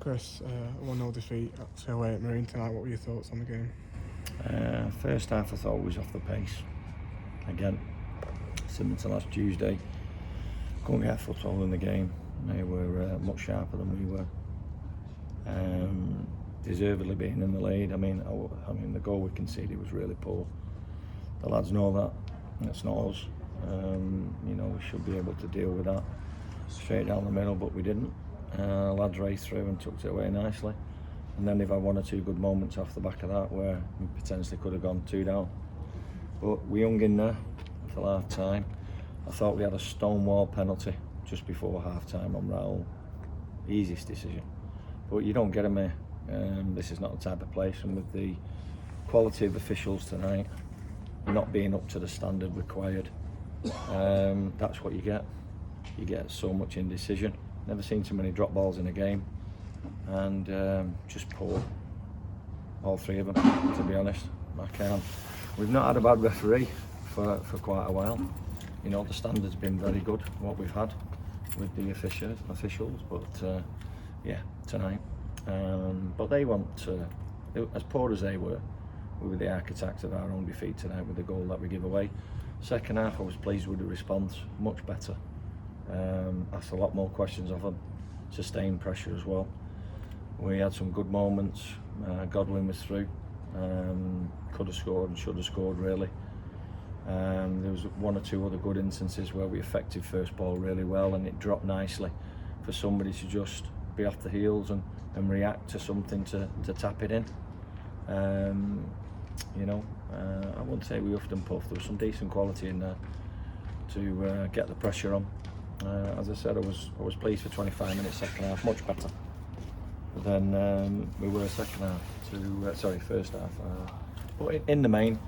Chris, 1-0 defeat away at Marine tonight. What were your thoughts on the game? First half I thought was off the pace. Again, similar to last Tuesday, couldn't get a foothold in the game. They were much sharper than we were. Deservedly being in the lead. I mean, the goal we conceded was really poor. The lads know that. It's not us. We should be able to deal with that straight down the middle, but we didn't. Lads raced through and tucked it away nicely. And then they've had one or two good moments off the back of that where we potentially could have gone 2 down. But we hung in there until half time. I thought we had a stonewall penalty just before half time on Raul. Easiest decision. But you don't get them here. This is not the type of place, and with the quality of officials tonight not being up to the standard required, that's what you get. You get so much indecision. Never seen so many drop balls in a game, and just poor. All 3 of them, to be honest. We've not had a bad referee for quite a while. You know, the standard's been very good, what we've had with the officials, but yeah, tonight. But they want, as poor as they were, we were the architects of our own defeat tonight with the goal that we give away. Second half, I was pleased with the response, much better. Asked a lot more questions of them, sustained pressure as well. We had some good moments. Godwin was through, could have scored and should have scored really. There was 1 or 2 other good instances where we affected first ball really well, and it dropped nicely for somebody to just be off the heels and react to something to tap it in. I wouldn't say we huffed and puffed. There was some decent quality in there to get the pressure on. As I said, I was pleased for 25 minutes second half, much better than we were first half. But in the main,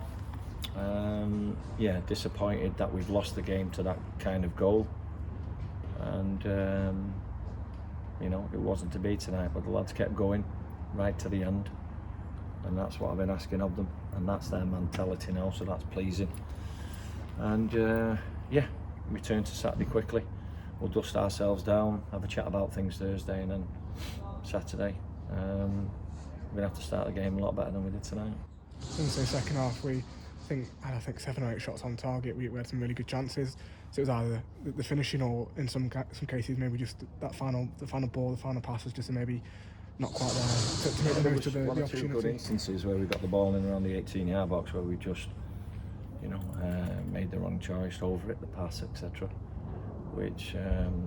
disappointed that we've lost the game to that kind of goal, and it wasn't to be tonight, but the lads kept going right to the end, and that's what I've been asking of them, and that's their mentality now, so that's pleasing. And return to Saturday quickly. We'll dust ourselves down, have a chat about things Thursday, and then Saturday we're going to have to start the game a lot better than we did tonight. In the second half, we had 7 or 8 shots on target. We had some really good chances. So it was either the finishing, or in some cases maybe just the final ball, the final pass was just maybe not quite there to make the most of the opportunity. 1 or 2 good instances where we got the ball in around the 18-yard box where we just, made the wrong choice, over it, the pass, etc., which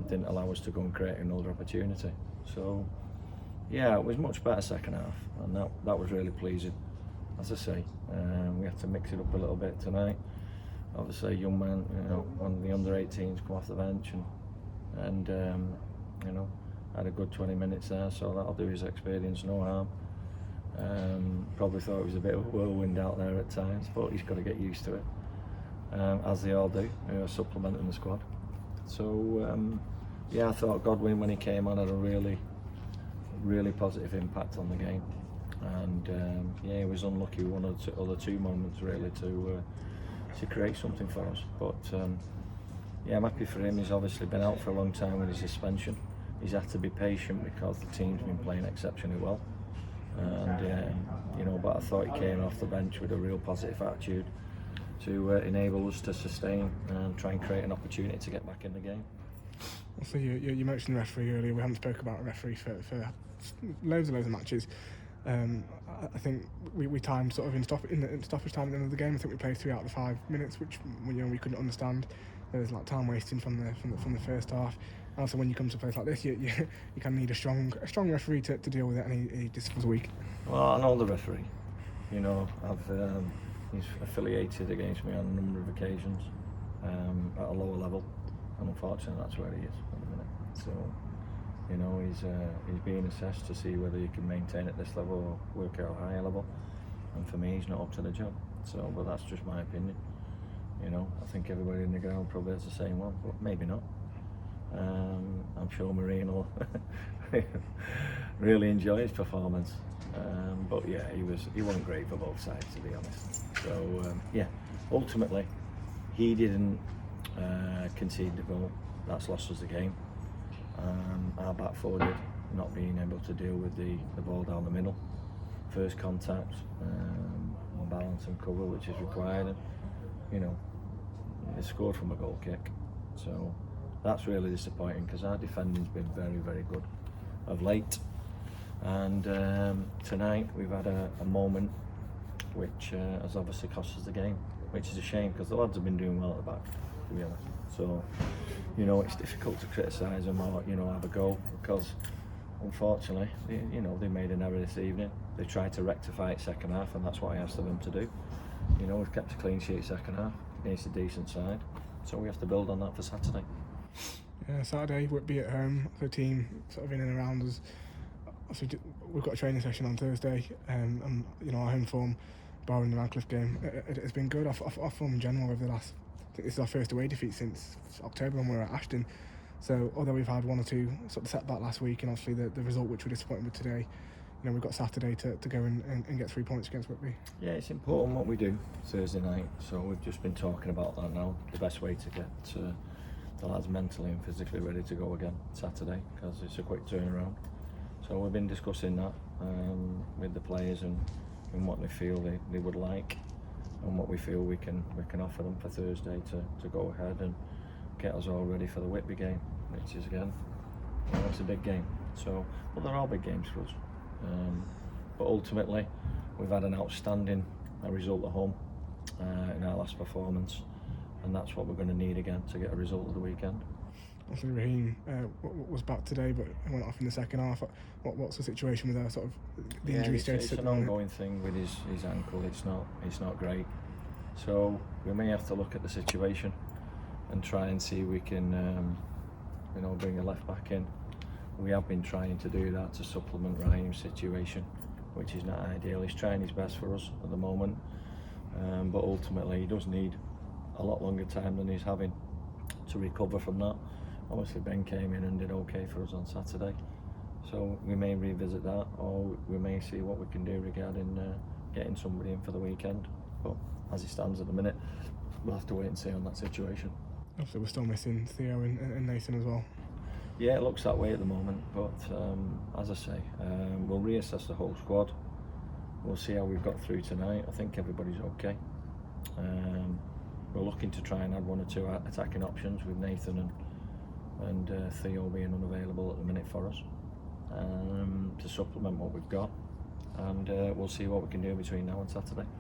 didn't allow us to go and create another opportunity. So, yeah, it was much better second half, and that was really pleasing. As I say, we have to mix it up a little bit tonight. Obviously, young man, one of the under-18s come off the bench and had a good 20 minutes there, so that'll do his experience no harm. Probably thought it was a bit of a whirlwind out there at times, but he's got to get used to it, as they all do, supplementing the squad. So, I thought Godwin, when he came on, had a really, really positive impact on the game. And he was unlucky with 1 or 2 moments really to create something for us. But I'm happy for him. He's obviously been out for a long time with his suspension. He's had to be patient because the team's been playing exceptionally well. And but I thought he came off the bench with a real positive attitude to enable us to sustain and try and create an opportunity to get back in the game. So you mentioned the referee earlier. We haven't spoken about a referee for loads of matches. I think we timed sort of in stoppage time at the end of the game. I think we played 3 out of the 5 minutes, which we couldn't understand. There was like time wasting from the first half. And also, when you come to a place like this, you kind of need a strong referee to deal with it, and he just was weak. Well, I know the referee. He's affiliated against me on a number of occasions at a lower level, and unfortunately, that's where he is at the minute. So. He's being assessed to see whether he can maintain at this level or work at a higher level. And for me, he's not up to the job. So, but that's just my opinion. I think everybody in the ground probably has the same one, but maybe not. I'm sure Marine will really enjoy his performance. But yeah, he wasn't great for both sides, to be honest. So ultimately, he didn't concede the goal. That's lost us the game. Our back four did, not being able to deal with the ball down the middle, first contact, balance and cover which is required, and they scored from a goal kick. So that's really disappointing, because our defending's been very, very good of late. And tonight we've had a moment which has obviously cost us the game, which is a shame, because the lads have been doing well at the back, to be honest. So it's difficult to criticise them or have a go, because unfortunately they made an error this evening. They tried to rectify it second half, and that's what I asked them to do. We've kept a clean sheet second half against a decent side, so we have to build on that for Saturday. Yeah, Saturday would be at home for a team sort of in and around us. Obviously, we've got a training session on Thursday, and our home form, barring the Radcliffe game, it's been good. Our form in general over the last, I think this is our first away defeat since October when we were at Ashton. So although we've had one or two sort of setback last week, and obviously the result which we're disappointed with today, we've got Saturday to go and get 3 points against Whitby. Yeah, it's important what we do Thursday night, so we've just been talking about that now, the best way to get the lads mentally and physically ready to go again Saturday, because it's a quick turnaround. So we've been discussing that with the players and what they feel they would like, and what we feel we can offer them for Thursday to go ahead and get us all ready for the Whitby game, which is again, it's a big game. So, but they're all big games for us. But ultimately, we've had an outstanding result at home in our last performance, and that's what we're going to need again to get a result of the weekend. Obviously, Raheem was back today, but went off in the second half. What's the situation with sort of the injury status? It's an ongoing thing with his ankle. It's not great. So we may have to look at the situation and try and see if we can, bring a left back in. We have been trying to do that to supplement Raheem's situation, which is not ideal. He's trying his best for us at the moment, but ultimately he does need a lot longer time than he's having to recover from that. Obviously Ben came in and did okay for us on Saturday, so we may revisit that, or we may see what we can do regarding getting somebody in for the weekend. But as it stands at the minute, we'll have to wait and see on that situation. Obviously we're still missing Theo and Nathan as well. Yeah, it looks that way at the moment, but as I say, we'll reassess the whole squad. We'll see how we've got through tonight. I think everybody's okay. We're looking to try and add one or two attacking options, with Nathan and Theo being unavailable at the minute for us, to supplement what we've got, and we'll see what we can do between now and Saturday.